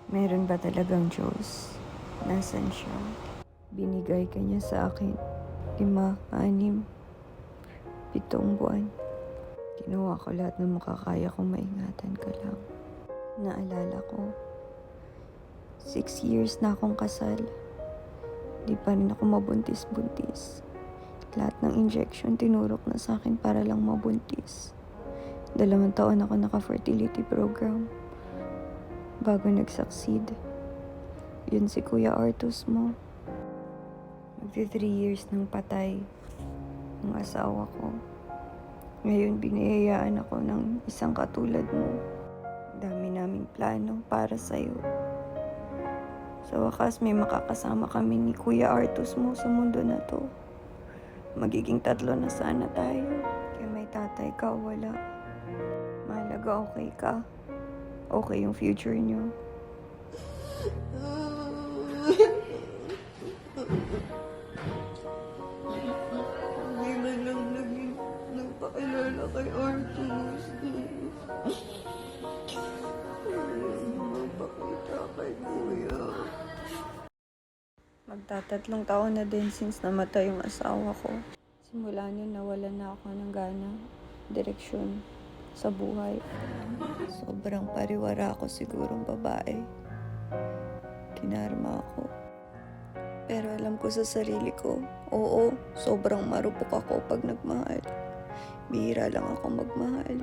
Meron ba talagang Diyos? Nasaan siya? Binigay ka niya sa akin 5, 6, 7 buwan. Ginawa ko lahat ng makakaya kung maingatan ka lang. Naalala ko, 6 years na akong kasal. Di pa rin ako mabuntis-buntis. Lahat ng injection tinurok na sa akin para lang mabuntis. 2 taon ako naka-fertility program bago nag-succeed. Yun si Kuya Artus mo. Magti 3 years nang patay ng asawa ko. Ngayon biniyayaan ako ng isang katulad mo. Dami naming plano para sa'yo. Sa wakas may makakasama kami ni Kuya Artus mo sa mundo na to. Magiging 3 na sana tayo. Kaya may tatay ka o wala. Mahalaga okay ka. Okay yung future niyo. Hindi man lang nagpakilala kay Artus. Magpakita kay Kuya. Magta-3 taon na din since namatay yung asawa ko. Simula nun nawalan na ako ng gana, direksyon sa buhay. Sobrang pariwara ako sigurong babae. Kinarma ako. Pero alam ko sa sarili ko, oo, sobrang marupok ako pag nagmahal. Bihira lang ako magmahal.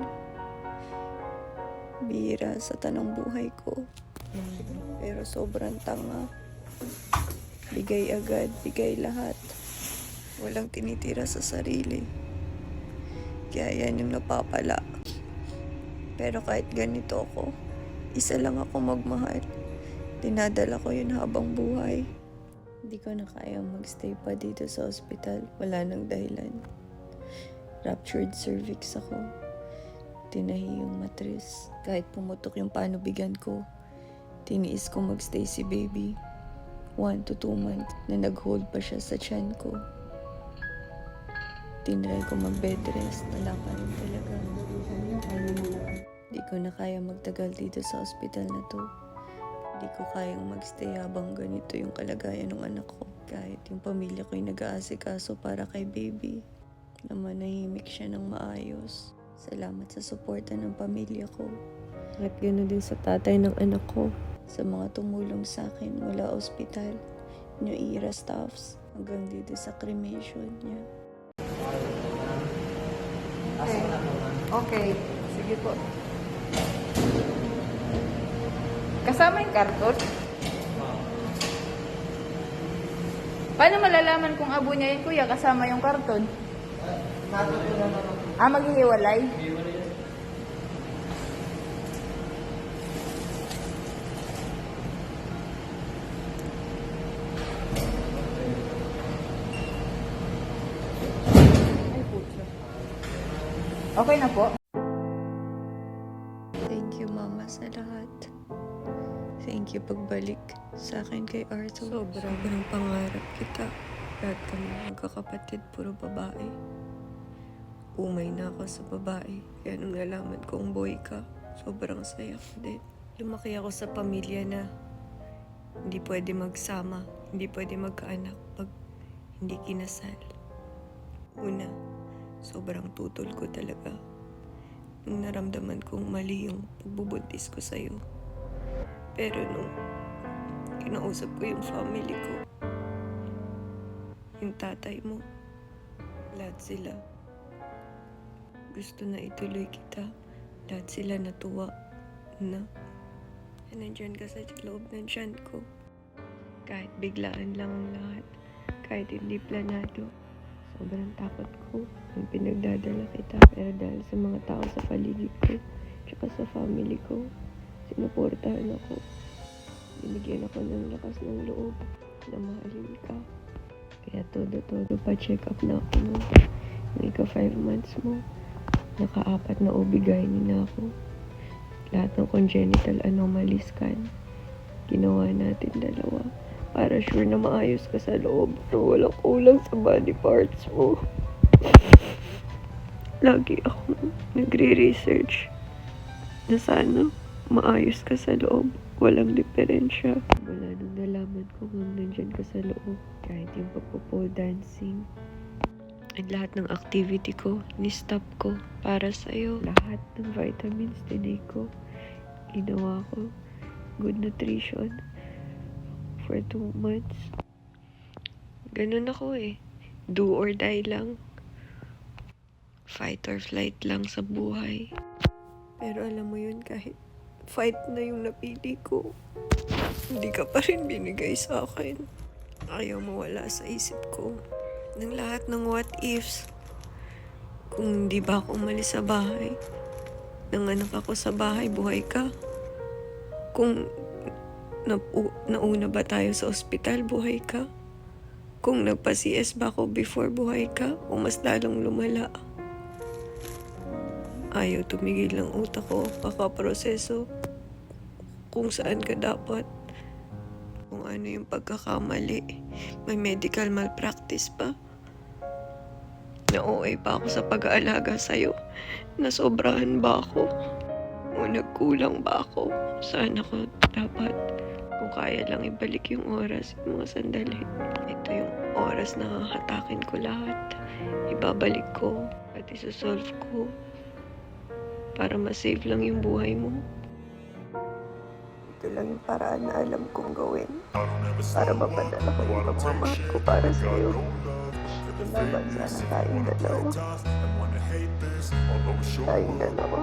Bihira sa tanong buhay ko. Pero sobrang tanga. Bigay agad, bigay lahat. Walang tinitira sa sarili. Kaya yan yung napapala. Pero kahit ganito ako, isa lang ako magmahal. Dinadala ko yun habang buhay. Hindi ko na kaya magstay pa dito sa ospital. Wala nang dahilan. Ruptured cervix ako. Tinahi yung matris. Kahit pumutok yung panubigan ko, tiniis ko magstay si baby. 1 to 2 months na nag-hold pa siya sa tiyan ko. Tinry ko mag-bed rest. Wala pa rin talaga. Di ko na kaya magtagal dito sa ospital na to. Di ko kayang magstay habang ganito yung kalagayan ng anak ko. Kahit yung pamilya ko yung nag-aasikaso para kay baby. Na manahimik siya ng maayos. Salamat sa suporta ng pamilya ko. At gano'n din sa tatay ng anak ko. Sa mga tumulong sa akin mula ospital, New Era staffs, hanggang dito sa cremation niya. Okay. Sige po. Kasama yung karton? Paano malalaman kung abo niya yun, kuya, kasama yung karton? Maghihiwalay? Okay na po. Thank you, Mama, sa lahat. Thank you pagbalik sa akin kay Arthur. Sobrang pangarap kita. Lahat kami magkakapatid, puro babae. Umay na ako sa babae. Kaya nung nalaman kong boy ka, sobrang saya ko din. Lumaki ako sa pamilya na hindi pwede magsama, hindi pwede magkaanak pag hindi kinasal. Una, sobrang tutol ko talaga. Nung naramdaman kong mali yung pagbubuntis ko sa'yo. Pero nung kinausap ko yung family ko, yung tatay mo, lahat sila gusto na ituloy kita. Lahat sila natuwa na nandyan ka sa loob ng tiyan ko. Kahit biglaan lang ang lahat, kahit hindi planado. Sobrang takot ko nung pinagdadala kita. Pero dahil sa mga tao sa paligid ko, tsaka sa family ko, sinuportahan ako. Binigyan ako ng lakas ng loob na mahalin ka. Kaya todo pa-check up na ako mo. Nung ika-5 months mo, naka-4 na OB-GYN na ako. Lahat ng congenital anomaly scan, ginawa natin 2. Para sure na maayos ka sa loob na walang kulang sa body parts mo. Lagi ako nagre-research na sana maayos ka sa loob. walang diferensya. Wala nang nalaman ko kung nandyan ka sa loob. Kahit yung pagpo-pole dancing. At lahat ng activity ko, ni-stop ko para sa'yo. Lahat ng vitamins tinake ko. Ginawa ko. Good nutrition. For 2 months. Ganun ako eh. Do or die lang. Fight or flight lang sa buhay. Pero alam mo yun, kahit fight na yung napili ko, hindi ka pa rin binigay sa akin. Ayaw mawala sa isip ko ng lahat ng what ifs. Kung hindi ba ako umalis sa bahay, nanganak ako sa bahay, buhay ka. Kung nauna ba tayo sa ospital, buhay ka. Kung nagpa-CS ba ako before, buhay ka. O mas lalong lumala. Ayaw tumigil ng utak ko, pakaproseso kung saan ka dapat, kung ano yung pagkakamali. May medical malpractice pa. Na-OA pa ako sa pag-aalaga sa'yo. Nasobrahan ba ako? O nagkulang ba ako? Saan ako dapat? Kung kaya lang ibalik yung oras, yung mga sandali. Ito yung oras na hahatakin ko lahat. Ibabalik ko at isasolve ko. Para ma-save lang yung buhay mo. Ito lang yung paraan na alam kong gawin. Para mapadala ko yung pagmamahal ko para sa'yo. Laban sana tayong dalawa. Tayong dalawa.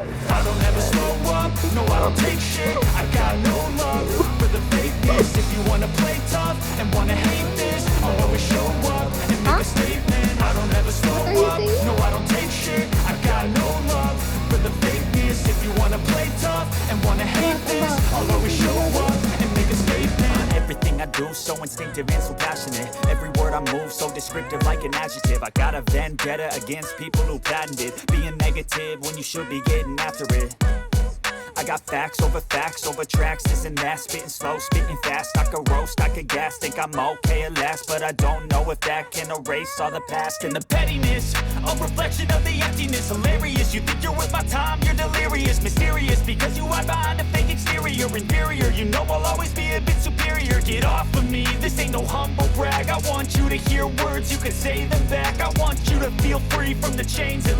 I don't ever slow up, no I don't take shit. I got no love for the fakeness. If you wanna play tough and wanna hate this, I'll always show up and make a statement. I don't ever slow up, no I don't take shit. I got no love for the fakeness. If you wanna play tough and wanna hate this, I'll always show up and make a statement. Everything I do so instinctive and so passionate. Every word I move so descriptive like an adjective. I got a vendetta against people who patented being negative when you should be getting after it. I got facts over tracks, this and that. Spitting slow, spitting fast. I could roast, I could gas. Think I'm okay at last, but I don't know if that can erase all the past. And the pettiness, a reflection of the emptiness. Hilarious, you think you're worth my time, you're delirious. Mysterious, because you hide behind a fake exterior. Inferior, you know I'll always be a bit superior. Get off of me, this ain't no humble brag. I want you to hear words, you can say them back. I want you to feel free from the chains that